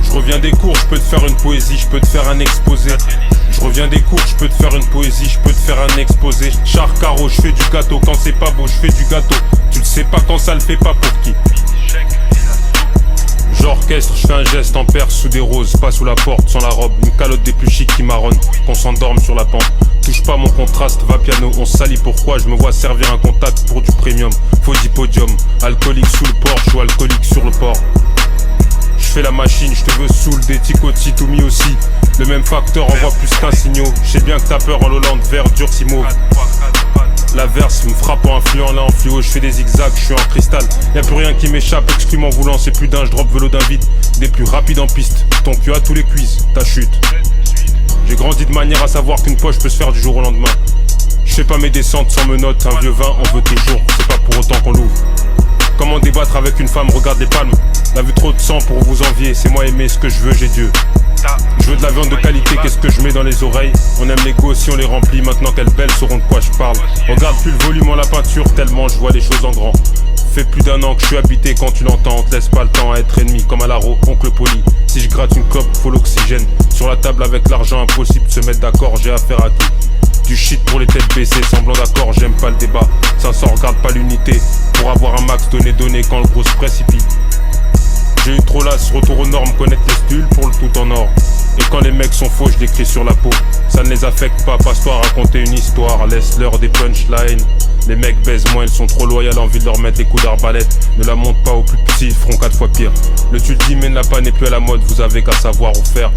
Je reviens des cours, je peux te faire une poésie, je peux te faire un exposé. Je reviens des cours, je peux te faire une poésie, je peux te faire un exposé. Char carreau, je fais du gâteau, quand c'est pas beau, je fais du gâteau. Tu le sais pas quand ça le fait pas pour qui. J'orchestre, je fais un geste en perse sous des roses, pas sous la porte, sans la robe, une calotte des plus chics qui marronne, qu'on s'endorme sur la pente. Touche pas mon contraste, va piano, on se salit pourquoi je me vois servir un contact pour du premium. Faut du podium, alcoolique sous le Porsche ou alcoolique sur le port. Je fais la machine, je te veux saoul, des ticotis tout mis aussi. Le même facteur envoie plus qu'un signaux. Je sais bien que t'as peur en Hollande, vert dur si mauve. L'averse me frappe en influent, là en fluo, je fais des zigzags, je suis en cristal. Y'a plus rien qui m'échappe, exclu mon voulant, c'est plus d'un, je drop vélo d'un vide. Des plus rapides en piste, ton cul à tous les quiz, ta chute. J'ai grandi de manière à savoir qu'une poche peut se faire du jour au lendemain. Je fais pas mes descentes sans menottes, un vieux vin on veut toujours, c'est pas pour autant qu'on l'ouvre. Comment débattre avec une femme, regarde les palmes. La vue trop de sang pour vous envier, c'est moi aimer ce que je veux, j'ai Dieu. Je veux de la viande de qualité, qu'est-ce que je mets dans les oreilles? On aime les gosses si on les remplit, maintenant qu'elles belles sauront de quoi je parle. Regarde plus le volume en la peinture, tellement je vois les choses en grand. Fait plus d'un an que je suis habité quand tu l'entends, on te laisse pas le temps à être ennemi comme à l'aro, oncle poli. Si je gratte une clope, faut l'oxygène. Sur la table avec l'argent, impossible de se mettre d'accord, j'ai affaire à tout. Du shit pour les têtes baissées, semblant d'accord, j'aime pas le débat. 500 regarde pas l'unité, pour avoir un max donné quand le gros se précipite. J'ai eu trop las, retour aux normes, connaître les styles pour le tout en or. Et quand les mecs sont faux, je l'écris sur la peau. Ça ne les affecte pas, passe-toi à raconter une histoire. Laisse-leur des punchlines. Les mecs baisent moins, ils sont trop loyaux, envie de leur mettre des coups d'arbalète. Ne la monte pas aux plus petits, ils feront 4 fois pire. Le tu le dis mais ne la pas n'est plus à la mode, vous avez qu'à savoir où faire.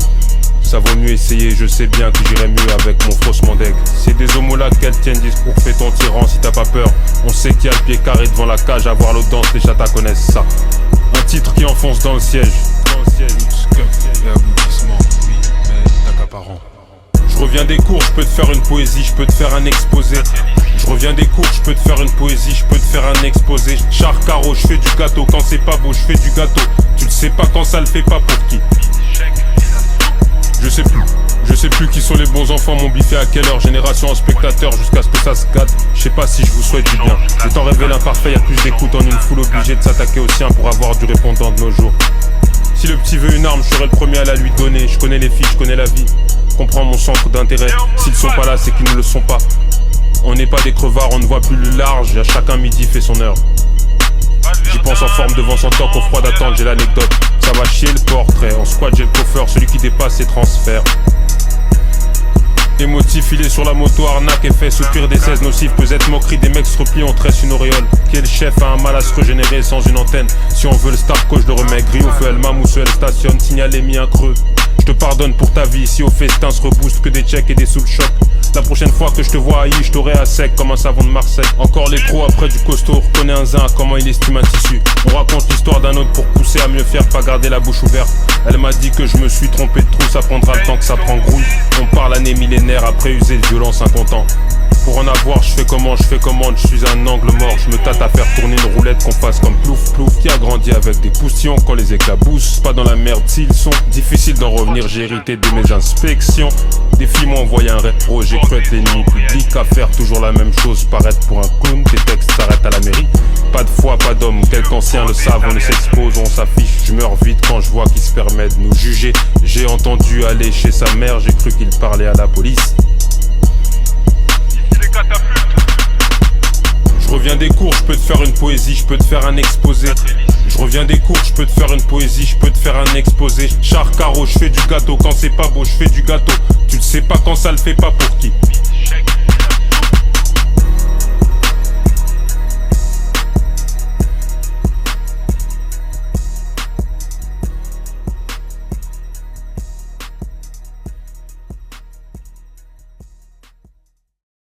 Ça vaut mieux essayer, je sais bien que j'irai mieux avec mon faussement d'aigle. C'est des homos-là qu'elles tiennent discours, fais ton tyran si t'as pas peur. On sait qu'il y a le pied carré devant la cage, à voir l'audience, les chatas connaissent ça. Un titre qui enfonce dans le siège. Et aboutissement, oui, mais t'accaparant. Je reviens des cours, je peux te faire une poésie, je peux te faire un exposé. Je reviens des cours, je peux te faire une poésie, je peux te faire un exposé. Char carreau, je fais du gâteau, quand c'est pas beau, je fais du gâteau. Tu le sais pas quand ça le fait pas pour qui. Je sais plus qui sont les bons enfants, m'ont biffé à quelle heure. Génération en spectateur jusqu'à ce que ça se gâte. Je sais pas si je vous souhaite du bien. Le temps révèle imparfait, y'a plus d'écoute en une foule, obligé de s'attaquer au sien pour avoir du répondant de nos jours. Si le petit veut une arme, je serai le premier à la lui donner. Je connais les filles, je connais la vie. Comprends mon centre d'intérêt. S'ils sont pas là, c'est qu'ils ne le sont pas. On n'est pas des crevards, on ne voit plus le large. Et à chacun midi fait son heure. J'y pense en forme devant son temps qu'au froid d'attente, j'ai l'anecdote. Ça va chier le portrait, en squat j'ai le coffre, celui qui dépasse ses transferts. Émotif, il est sur la moto, arnaque, effet, soupir des 16 nocifs. Pesette, moquerie, des mecs se replient, on tresse une auréole. Quel chef a un mal à se régénérer sans une antenne? Si on veut le star coach, je le remets gris au feu, elle mame ou elle stationne, signalé, mis un creux. Je te pardonne pour ta vie, si au festin se rebooste que des checks et des sous le choc. La prochaine fois que je te vois haï, je t'aurai à sec comme un savon de Marseille. Encore les pros après du costaud, reconnais un zin, comment il estime un tissu. On raconte l'histoire d'un autre pour pousser à mieux faire, pas garder la bouche ouverte. Elle m'a dit que je me suis trompé de trou, ça prendra le temps que ça prend grouille. On parle année millénaire après user de violence incontent. Pour en avoir, je fais commande, je suis un angle mort. Je me tâte à faire tourner une roulette qu'on fasse comme plouf plouf. Qui a grandi avec des poustillons quand les éclats boussent. Pas dans la merde s'ils sont difficiles d'en revenir, j'ai hérité de mes inspections. Des filles m'ont envoyé un rétro, j'ai cru être l'ennemi public. À faire toujours la même chose, paraître pour un clown. Tes textes s'arrêtent à la mairie. Pas de foi, pas d'homme, quelques anciens le savent. On ne s'expose, on s'affiche. Je meurs vite quand je vois qu'il se permet de nous juger. J'ai entendu aller chez sa mère, j'ai cru qu'il parlait à la police. Je reviens des cours, je peux te faire une poésie, je peux te faire un exposé. Je reviens des cours, je peux te faire une poésie, je peux te faire un exposé. Char carreau, je fais du gâteau, quand c'est pas beau, je fais du gâteau. Tu le sais pas quand ça le fait pas pour qui.